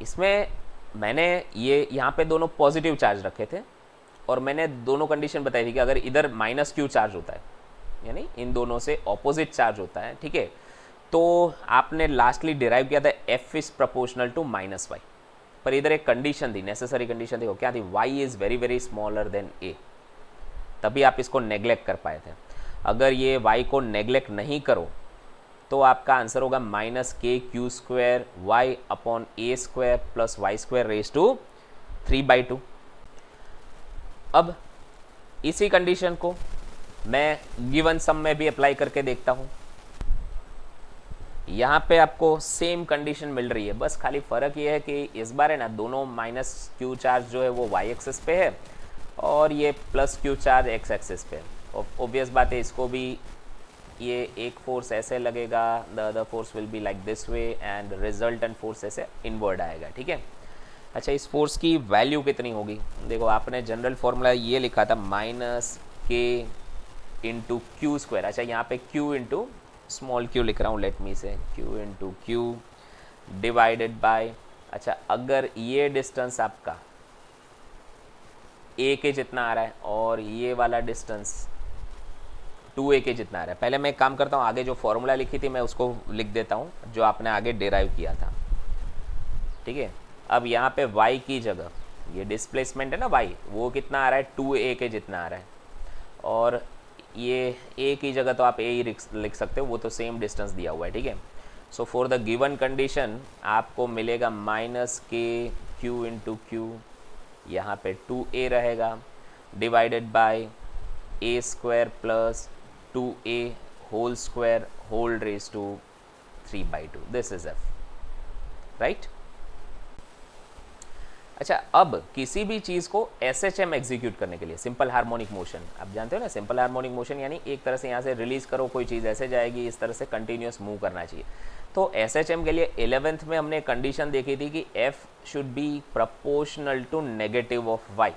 S1: इसमें मैंने ये यहाँ पे दोनों पॉजिटिव चार्ज रखे थे और मैंने दोनों कंडीशन बताई थी कि अगर इधर -Q चार्ज होता है, यानी इन दोनों से ऑपोजिट चार्ज होता है, ठीक है, तो आपने लास्टली डिराइव किया था F is proportional to -y, पर इधर एक कंडीशन थी, नेसेसरी कंडीशन देखो क्या थी, y is very very smaller then a, तभी आप इसको नेग्लेक्ट कर पाए थे। अगर ये y को नेग्लेक्ट नहीं करो तो आपका आंसर होगा -KQ² y upon a² plus y² raise to 3/2। अब इसी कंडीशन को मैं गिवन सम में भी अप्लाई करके देखता हूँ। यहाँ पे आपको सेम कंडीशन मिल रही है, बस खाली फ़र्क ये है कि इस बार है ना दोनों माइनस क्यू चार्ज जो है वो वाई एक्सिस पे है और ये plus Q charge x axis पे है। ऑब्वियस बात है, इसको भी ये एक फोर्स ऐसे लगेगा, the other force will be like this way and resultant force ऐसे इनवर्ड आएगा, ठीक है। अच्छा, इस फोर्स की वैल्यू कितनी होगी? देखो आपने जनरल फॉर्मूला ये लिखा था माइनस के इंटू क्यू स्क्वायर। अच्छा, यहाँ पे क्यू इंटू स्मॉल क्यू लिख रहा हूँ, लेट मी से Q into Q divided by, अच्छा अगर ये डिस्टेंस आपका ए के जितना आ रहा है और ये वाला डिस्टेंस 2a के जितना आ रहा है, पहले मैं एक काम करता हूँ, आगे जो फॉर्मूला लिखी थी मैं उसको लिख देता हूँ जो आपने आगे डिराइव किया था, ठीक है। अब यहाँ पे y की जगह ये डिस्प्लेसमेंट है ना y, वो कितना आ रहा है 2a के जितना आ रहा है, और ये a की जगह तो आप a ही लिख सकते हो, वो तो सेम डिस्टेंस दिया हुआ है, ठीक है। So for the given condition आपको मिलेगा माइनस के क्यू इंटू क्यू, यहाँ पे 2a रहेगा divided by a square plus 2a whole square whole raise to 3/2, this is f, right. अच्छा, अब किसी भी चीज़ को SHM एग्जीक्यूट करने के लिए, सिंपल हार्मोनिक मोशन, आप जानते हो ना सिंपल हार्मोनिक मोशन यानी एक तरह से यहाँ से रिलीज करो कोई चीज़ ऐसे जाएगी, इस तरह से कंटिन्यूस मूव करना चाहिए। तो SHM के लिए 11th में हमने कंडीशन देखी थी कि F should be proportional to negative of y,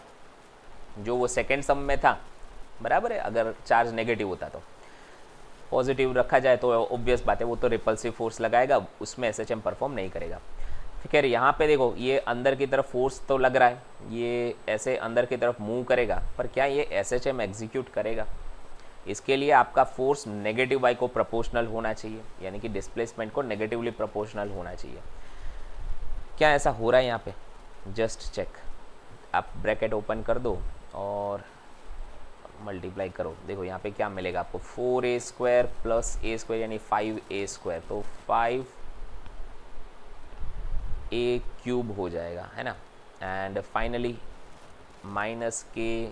S1: जो वो सेकेंड सम में था, बराबर है। अगर चार्ज नेगेटिव होता तो पॉजिटिव रखा जाए तो ऑब्वियस बात है वो तो रिपल्सिव फोर्स लगाएगा, उसमें SHM परफॉर्म नहीं करेगा। खैर यहाँ पे देखो ये अंदर की तरफ फोर्स तो लग रहा है, ये ऐसे अंदर की तरफ मूव करेगा, पर क्या ये SHM एग्जीक्यूट करेगा? इसके लिए आपका फोर्स नेगेटिव y को प्रोपोर्शनल होना चाहिए, यानी कि डिस्प्लेसमेंट को नेगेटिवली प्रोपोर्शनल होना चाहिए। क्या ऐसा हो रहा है यहाँ पे? जस्ट चेक, आप ब्रैकेट ओपन कर दो और मल्टीप्लाई करो, देखो यहाँ पे क्या मिलेगा आपको, 4a square plus a square यानी 5a स्क्वायर, तो 5a क्यूब हो जाएगा, है ना। एंड फाइनली माइनस के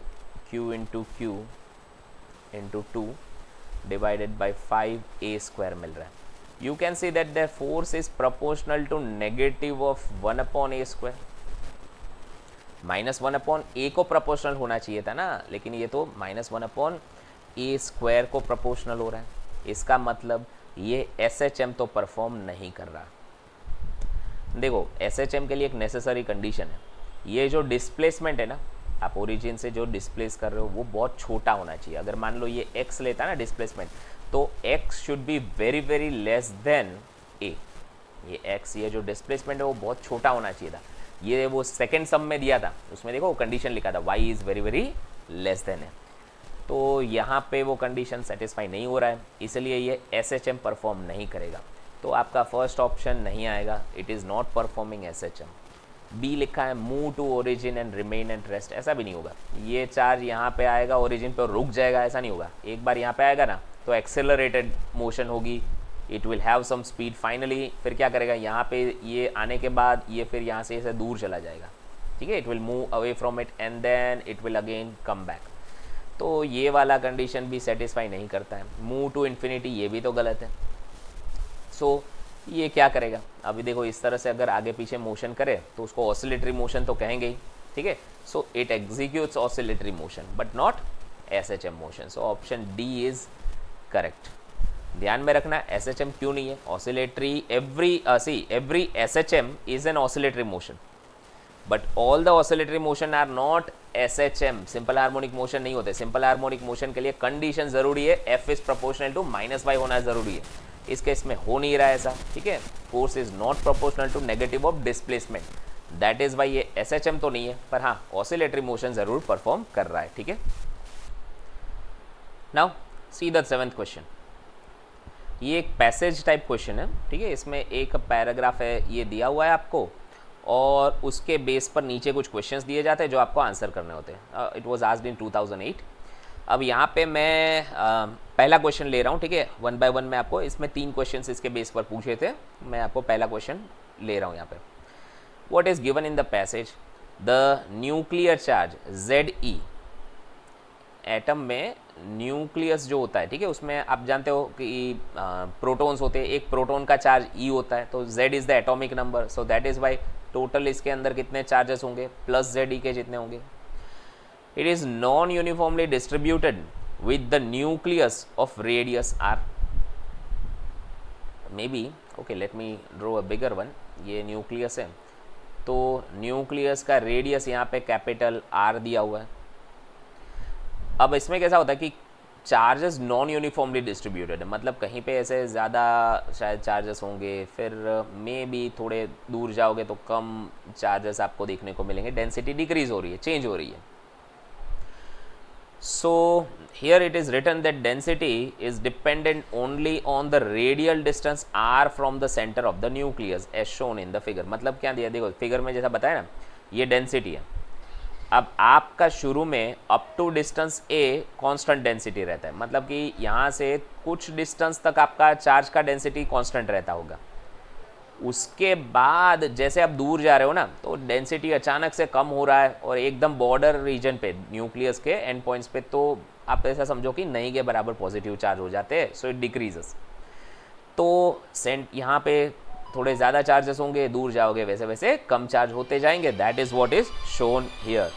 S1: q into q into 2 divided by 5a square मिल रहा है। You can see that the force is proportional to negative of 1/a square. -1/a को प्रोपोर्शनल होना चाहिए था ना, लेकिन ये तो -1/a स्क्वायर को प्रोपोर्शनल हो रहा है। इसका मतलब ये SHM तो परफॉर्म नहीं कर रहा। देखो SHM के लिए एक नेसेसरी कंडीशन है, ये जो डिस्प्लेसमेंट है ना, आप ओरिजिन से जो डिस्प्लेस कर रहे हो वो बहुत छोटा होना चाहिए। अगर मान लो ये x लेता है ना डिस्प्लेसमेंट, तो x should be very very less than a। ये x, ये जो डिस्प्लेसमेंट है वो बहुत छोटा होना चाहिए था। ये वो सेकेंड सम में दिया था, उसमें देखो वो कंडीशन लिखा था y is very very less than है, तो यहाँ पे वो कंडीशन सेटिस्फाई नहीं हो रहा है, इसलिए ये SHM परफॉर्म नहीं करेगा। तो आपका फर्स्ट ऑप्शन नहीं आएगा, it is not performing SHM। B लिखा है move to origin and remain and rest, ऐसा भी नहीं होगा। ये चार्ज यहाँ पे आएगा ओरिजिन पे और रुक जाएगा, ऐसा नहीं होगा। एक बार यहाँ पे आएगा ना तो एक्सेलरेटेड मोशन होगी, it will have some speed, finally फिर क्या करेगा, यहाँ पे ये आने के बाद ये फिर यहाँ से दूर चला जाएगा, ठीक है। It will move away from it and then it will again come back. तो ये वाला कंडीशन भी सेटिस्फाई नहीं करता है। मूव टू इन्फिनिटी ये भी तो गलत है। सो ये क्या करेगा, अभी देखो इस तरह से अगर आगे पीछे मोशन करे तो उसको ऑसिलेटरी मोशन तो कहेंगे ही, ठीक है। So it executes oscillatory motion but not SHM motion. So option D is correct. ध्यान में रखना SHM क्यों नहीं है, oscillatory every SHM is an oscillatory motion but all the oscillatory motion are not SHM, simple harmonic motion नहीं होते। Simple harmonic motion के लिए कंडीशन जरूरी है, F is proportional to -y होना जरूरी है। इस केस में हो नहीं रहा है ऐसा, ठीक है। Force is not proportional to negative of displacement, that is why ये SHM तो नहीं है, पर हाँ ऑसिलेटरी मोशन जरूर परफॉर्म कर रहा है, ठीक है। Now see the 7th question. ये एक पैसेज टाइप क्वेश्चन है, ठीक है। इसमें एक पैराग्राफ है, ये दिया हुआ है आपको, और उसके बेस पर नीचे कुछ क्वेश्चंस दिए जाते हैं जो आपको आंसर करने होते हैं। It was asked in 2008। अब यहाँ पे मैं पहला क्वेश्चन ले रहा हूँ, ठीक है। 1 by 1 में आपको इसमें 3 क्वेश्चंस इसके बेस पर पूछे थे, मैं आपको पहला क्वेश्चन ले रहा हूँ यहाँ पे। What is given in the passage, the nuclear charge ZE, atom में न्यूक्लियस जो होता है, ठीक है, उसमें आप जानते हो कि प्रोटॉन्स होते हैं, एक प्रोटॉन का चार्ज ई होता है, तो z is the atomic number, so that is why total इसके अंदर कितने चार्जेस होंगे, प्लस जेड ई के जितने होंगे. It is non uniformly distributed with the nucleus of radius R. Maybe okay, let me draw a bigger one. ये nucleus है, तो न्यूक्लियस का रेडियस यहाँ पे कैपिटल आर दिया हुआ है. अब इसमें कैसा होता है कि चार्जेस नॉन यूनिफॉर्मली डिस्ट्रीब्यूटेड है, मतलब कहीं पे ऐसे ज़्यादा शायद चार्जेस होंगे, फिर मे बी थोड़े दूर जाओगे तो कम चार्जेस आपको देखने को मिलेंगे, डेंसिटी डिक्रीज हो रही है, चेंज हो रही है. So here it is written that density is dependent only on the radial distance r from the center of the nucleus as shown in the figure. मतलब क्या दिया, देखो फिगर में जैसा बताया ना, ये डेंसिटी है. अब आपका शुरू में up to distance a constant density रहता है, मतलब कि यहाँ से कुछ डिस्टेंस तक आपका चार्ज का डेंसिटी कांस्टेंट रहता होगा. उसके बाद जैसे आप दूर जा रहे हो ना, तो डेंसिटी अचानक से कम हो रहा है, और एकदम बॉर्डर रीजन पे न्यूक्लियस के एंड पॉइंट्स पे तो आप ऐसा समझो कि नहीं के बराबर पॉजिटिव चार्ज हो जाते हैं, सो इट डिक्रीजेस. तो यहाँ पे थोड़े ज़्यादा चार्जेस होंगे, दूर जाओगे वैसे वैसे कम चार्ज होते जाएंगे. That is what is shown here.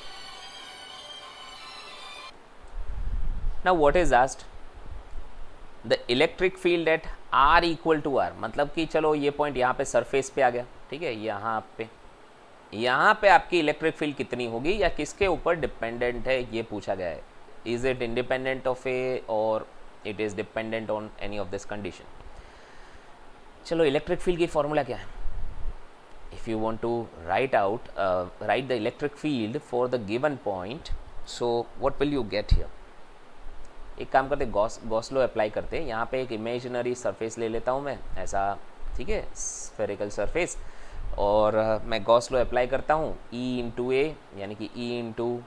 S1: Now what is asked, the electric field at R equal to R, मतलब कि चलो ये पॉइंट यहाँ पे सरफेस पे आ गया, ठीक है, यहाँ पे आपकी इलेक्ट्रिक फील्ड कितनी होगी या किसके ऊपर डिपेंडेंट है, ये पूछा गया है. Is it independent of a और it is dependent on any of this condition. चलो इलेक्ट्रिक फील्ड की फॉर्मूला क्या है. If you want to write the electric field for the given point, so what will you get here. एक काम करते, Gauss law apply करते हैं. यहाँ पे एक इमेजिनरी सरफेस ले लेता हूँ मैं ऐसा, ठीक है, स्फेरिकल सरफेस, और मैं गॉस लॉ अप्लाई करता हूँ. ई इंटू ए यानी कि E into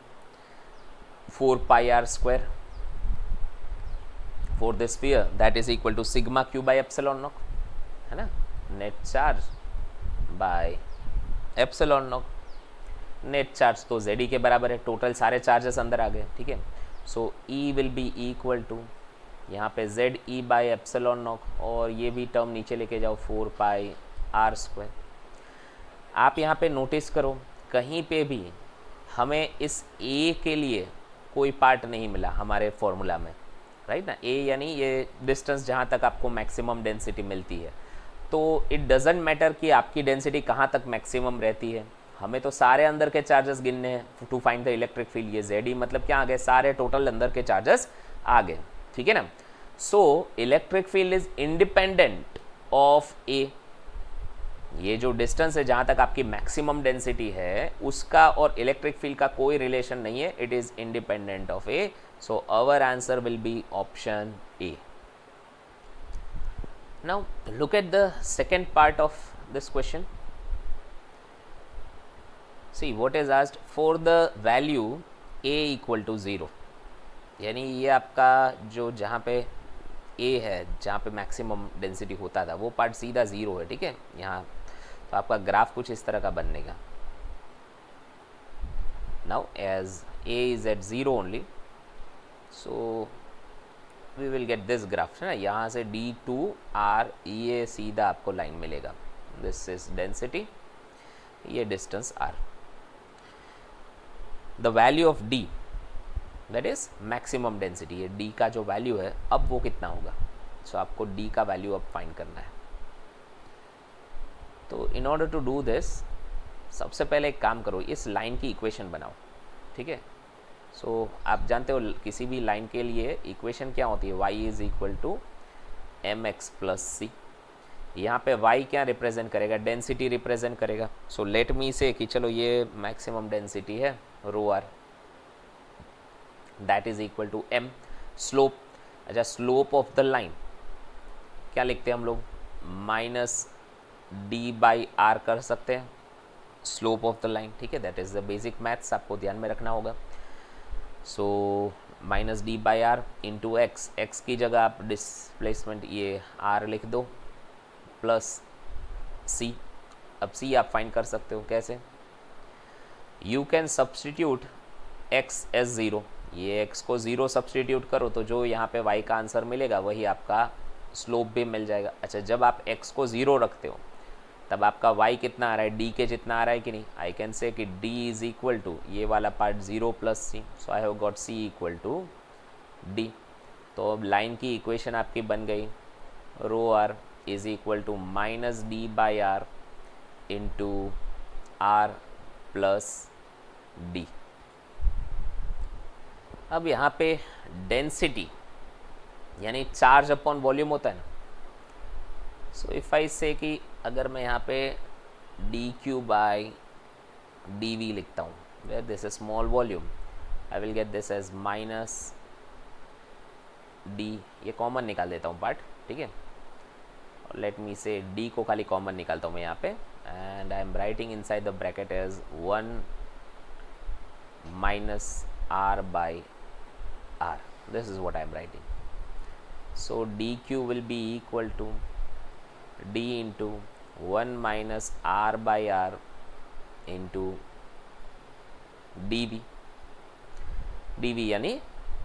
S1: 4πr² for this sphere, that is equal to sigma q by epsilon naught, है ना, net charge by epsilon naught. Net charge तो जेड ई के बराबर है, टोटल सारे चार्जेस अंदर आ गए, ठीक है. So E will be equal to यहाँ पे Z e by epsilon naught, और ये भी टर्म नीचे लेके जाओ 4πr². आप यहाँ पे नोटिस करो कहीं पे भी हमें इस A के लिए कोई पार्ट नहीं मिला हमारे फॉर्मूला में, राइट ना. A यानी ये डिस्टेंस जहाँ तक आपको मैक्सिमम डेंसिटी मिलती है. तो इट डजेंट मैटर कि आपकी डेंसिटी कहाँ तक मैक्सिमम रहती है, हमें तो सारे अंदर के चार्जेस गिनने हैं to find the electric field. ये जेड ई मतलब क्या आ गए, सारे टोटल अंदर के चार्जेस आ गए, ठीक है ना. So electric field is independent of A. ये जो डिस्टेंस है जहाँ तक आपकी मैक्सिमम डेंसिटी है उसका और इलेक्ट्रिक फील्ड का कोई रिलेशन नहीं है, it is independent of a. So our answer will be option A. Now look at the second part of this question. See what is asked for the value a equal to 0, यानी ये आपका जो जहाँ पे a है, जहाँ पे maximum density होता था वो पार्ट सीधा 0 है, ठीक है. यहाँ तो आपका ग्राफ कुछ इस तरह का बनेगा. Now as a is at 0 only, so we will get this graph, है ना. यहाँ से d2r ये सीधा आपको लाइन मिलेगा. दिस इज डेंसिटी, ये distance r. The value of d, that is maximum density, ये d का जो वैल्यू है अब वो कितना होगा. सो आपको d का वैल्यू अब फाइंड करना है. तो in order to do this, सबसे पहले एक काम करो, इस लाइन की इक्वेशन बनाओ, ठीक है. सो आप जानते हो किसी भी लाइन के लिए इक्वेशन क्या होती है, y is equal to mx plus C. यहाँ पे y क्या रिप्रेजेंट करेगा, डेंसिटी रिप्रेजेंट करेगा. सो लेट मी से कि चलो ये मैक्सिमम डेंसिटी है rho R, that is equal to m. Slope, अच्छा स्लोप ऑफ द लाइन क्या लिखते हैं हम लोग, माइनस d बाई आर कर सकते हैं, स्लोप ऑफ द लाइन, ठीक है. That is the basic maths, आपको ध्यान में रखना होगा. So minus d by r into x, x की जगह आप डिस्प्लेसमेंट ये r लिख दो, प्लस c. अब c आप फाइंड कर सकते हो कैसे, you can substitute x as 0, ये x को 0 सब्सटीट्यूट करो तो जो यहाँ पे y का आंसर मिलेगा वही आपका स्लोप भी मिल जाएगा। अच्छा, जब आप x को 0 रखते हो तब आपका y कितना आ रहा है, d के जितना आ रहा है कि नहीं। आई कैन से कि d इज़ इक्वल टू ये वाला part 0 plus c, so I have got c equal to d। तो अब लाइन की इक्वेशन आपकी बन गई, rho r is equal to minus d by r into r plus d. अब यहाँ पे डेंसिटी यानी चार्ज अपॉन वॉल्यूम होता है ना, सो इफ़ आई से कि अगर मैं यहाँ पे d q by d v लिखता हूँ where this is small volume, I will get this as minus d, ये कॉमन निकाल देता हूँ पार्ट, ठीक है। और लेट मी से डी को खाली कॉमन निकालता हूँ मैं यहाँ पे, and I am writing inside the bracket as 1 minus r by r. This is what I am writing. So dq will be equal to d into 1 minus r by r into dv. dv यानी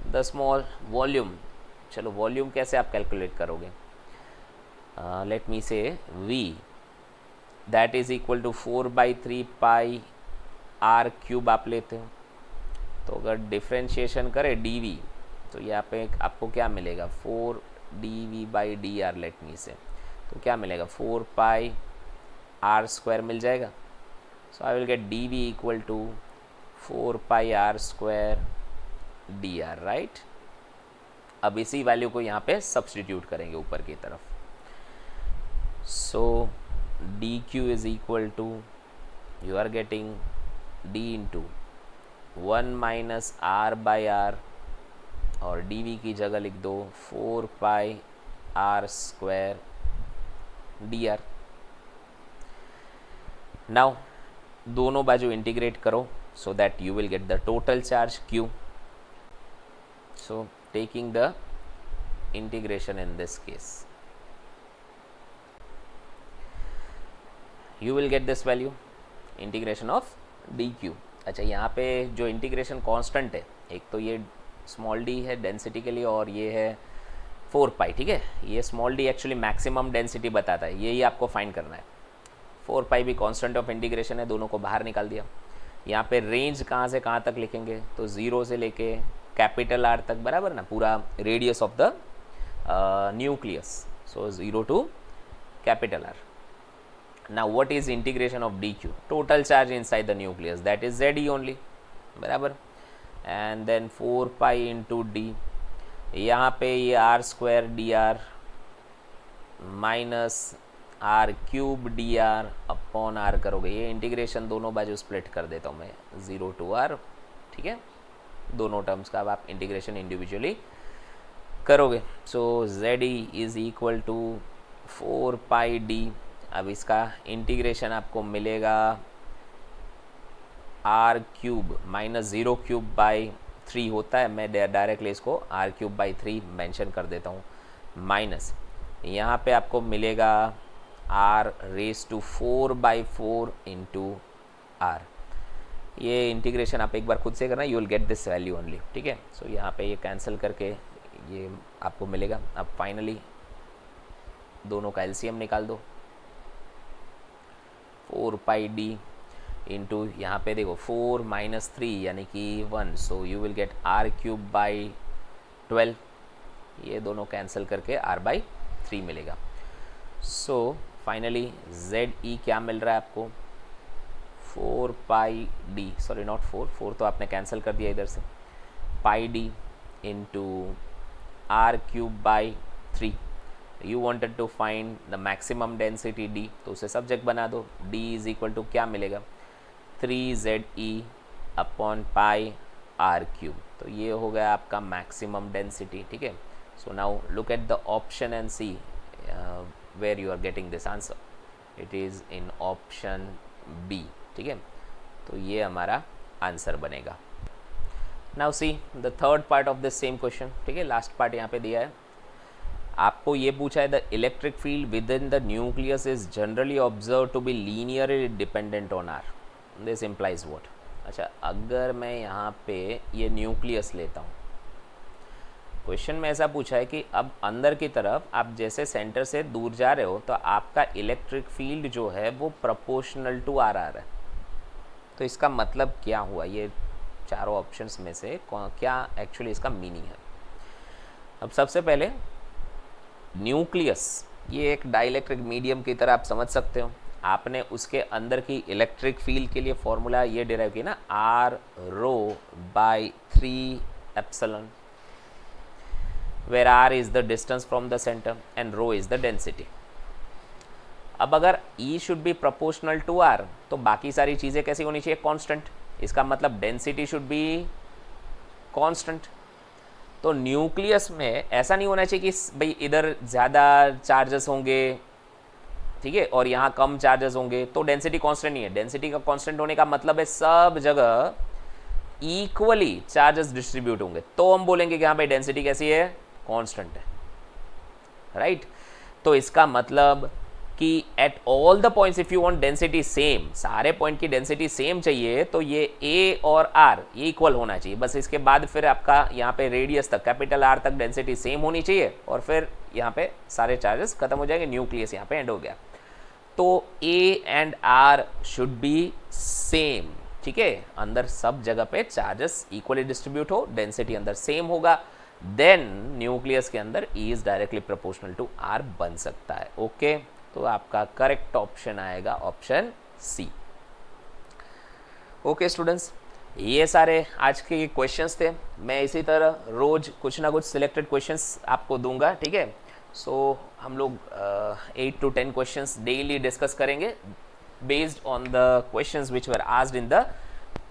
S1: the small volume. चलो volume कैसे आप calculate करोगे, let me say v that is equal to 4/3 pi r cube आप लेते हो, तो अगर डिफ्रेंशिएशन करें dv तो यहाँ पे आपको क्या मिलेगा 4 dv by D R, late me से तो क्या मिलेगा 4 पाई r स्क्वायर मिल जाएगा। So I will get dv equal to 4 pi r square D R, right. अब इसी वैल्यू को यहाँ पे सब्सटीट्यूट करेंगे ऊपर की तरफ। So dq is equal to you are getting d into 1 minus r by r और dv की जगह लिख दो 4 pi r square D r. Now दोनों बाजू इंटीग्रेट करो so that you will get the total charge q। So taking the integration in this case you will get this value integration of dq। अच्छा, यहाँ पे जो integration constant है, एक तो ये स्मॉल डी है डेंसिटी के लिए और ये है 4 पाई, ठीक है। ये small D actually maximum density बताता है, यही आपको फाइंड करना है। 4 पाई भी कांस्टेंट ऑफ इंटीग्रेशन है, दोनों को बाहर निकाल दिया। यहाँ पे रेंज कहाँ से कहाँ तक लिखेंगे तो 0 से लेके कैपिटल R तक, बराबर ना, पूरा radius of the nucleus. So 0 to capital R। Now what is integration of dq? Total charge inside the nucleus, that is Ze only, बराबर। and then 4 pi into d, यहाँ पे ये r square D r minus r cube d r upon r करोगे, ये integration दोनों बाजू split कर देता हूँ मैं 0 टू r, ठीक है। दोनों टर्म्स का अब आप इंटीग्रेशन इंडिविजुअली करोगे। So Ze is equal to 4 pi d। अब इसका इंटीग्रेशन आपको मिलेगा r cube minus 0 cube by 3 होता है, मैं डायरेक्टली इसको r क्यूब बाई 3 मेंशन कर देता हूँ, माइनस यहाँ पे आपको मिलेगा r raise to 4/4 into r। ये इंटीग्रेशन आप एक बार खुद से करना, you will get this value only, ठीक है। सो यहाँ पे ये कैंसिल करके ये आपको मिलेगा। अब फाइनली दोनों का एलसीएम निकाल दो, 4 पाई डी इंटू यहाँ पे देखो 4 माइनस 3 यानी कि 1, so you will gate r cube by 12। ये दोनों कैंसिल करके r बाई 3 मिलेगा। सो फाइनली Ze क्या मिल रहा है आपको 4 पाई डी, सॉरी नॉट 4 तो आपने कैंसिल कर दिया इधर से, pi D into r cube by 3। You wanted to find the maximum density d, तो उसे सब्जेक्ट बना दो। d इज इक्वल टू क्या मिलेगा 3Ze upon pi r cube, तो ये हो गया आपका मैक्सिमम डेंसिटी, ठीक है। So now look at the option and see where you are getting this answer, it is in option B, ठीक है। तो ये हमारा आंसर बनेगा। Now see the third part of this same question, ठीक है। लास्ट पार्ट यहाँ पे दिया है, आपको ये पूछा है the electric field within the nucleus is generally observe to be linearly dependent on r. This implies what, अच्छा, अगर मैं यहाँ पे ये न्यूक्लियस लेता हूँ, क्वेश्चन में ऐसा पूछा है कि अब अंदर की तरफ आप जैसे सेंटर से दूर जा रहे हो तो आपका इलेक्ट्रिक फील्ड जो है वो प्रोपोर्शनल टू आर आ रहा है। तो इसका मतलब क्या हुआ, ये चारों ऑप्शंस में से क्या एक्चुअली इसका मीनिंग है। अब सबसे पहले न्यूक्लियस ये एक डाइलेक्ट्रिक मीडियम की तरह आप समझ सकते हो। आपने उसके अंदर की इलेक्ट्रिक फील्ड के लिए फॉर्मूला ये डिराइव किया ना, r rho by 3 epsilon, where r is the distance from the center and rho is the density। अब अगर E should be proportional to R तो बाकी सारी चीज़ें कैसी होनी चाहिए, कांस्टेंट। इसका मतलब डेंसिटी शुड बी कांस्टेंट। तो न्यूक्लियस में ऐसा नहीं होना चाहिए कि भाई इधर ज़्यादा चार्जेस होंगे, ठीक है, और यहाँ कम चार्जेस होंगे तो डेंसिटी कांस्टेंट नहीं है। डेंसिटी का कांस्टेंट होने का मतलब है सब जगह इक्वली चार्जेस डिस्ट्रीब्यूट होंगे, तो हम बोलेंगे कि हाँ भाई डेंसिटी कैसी है, कांस्टेंट है, राइट। तो इसका मतलब कि at all the points if you want density same, सारे पॉइंट की डेंसिटी सेम चाहिए तो ये ए और आर ये इक्वल होना चाहिए। बस इसके बाद फिर आपका यहाँ पे रेडियस तक, कैपिटल आर तक डेंसिटी सेम होनी चाहिए और फिर यहाँ पे सारे चार्जेस खत्म हो जाएंगे, न्यूक्लियस यहाँ पे एंड हो गया। तो a and r should be same, ठीक है, अंदर सब जगह पे चार्जेस इक्वली डिस्ट्रीब्यूट हो, डेंसिटी अंदर सेम होगा, देन न्यूक्लियस के अंदर E is directly proportional to R बन सकता है। ओके, तो आपका करेक्ट ऑप्शन आएगा ऑप्शन सी। ओके स्टूडेंट्स, ये सारे आज के क्वेश्चंस थे। मैं इसी तरह रोज कुछ ना कुछ सिलेक्टेड क्वेश्चंस आपको दूंगा, ठीक है। सो हम लोग 8 to 10 क्वेश्चंस डेली डिस्कस करेंगे based on the questions which were asked in the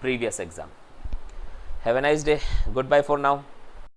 S1: previous exam. Have a nice day, goodbye for now.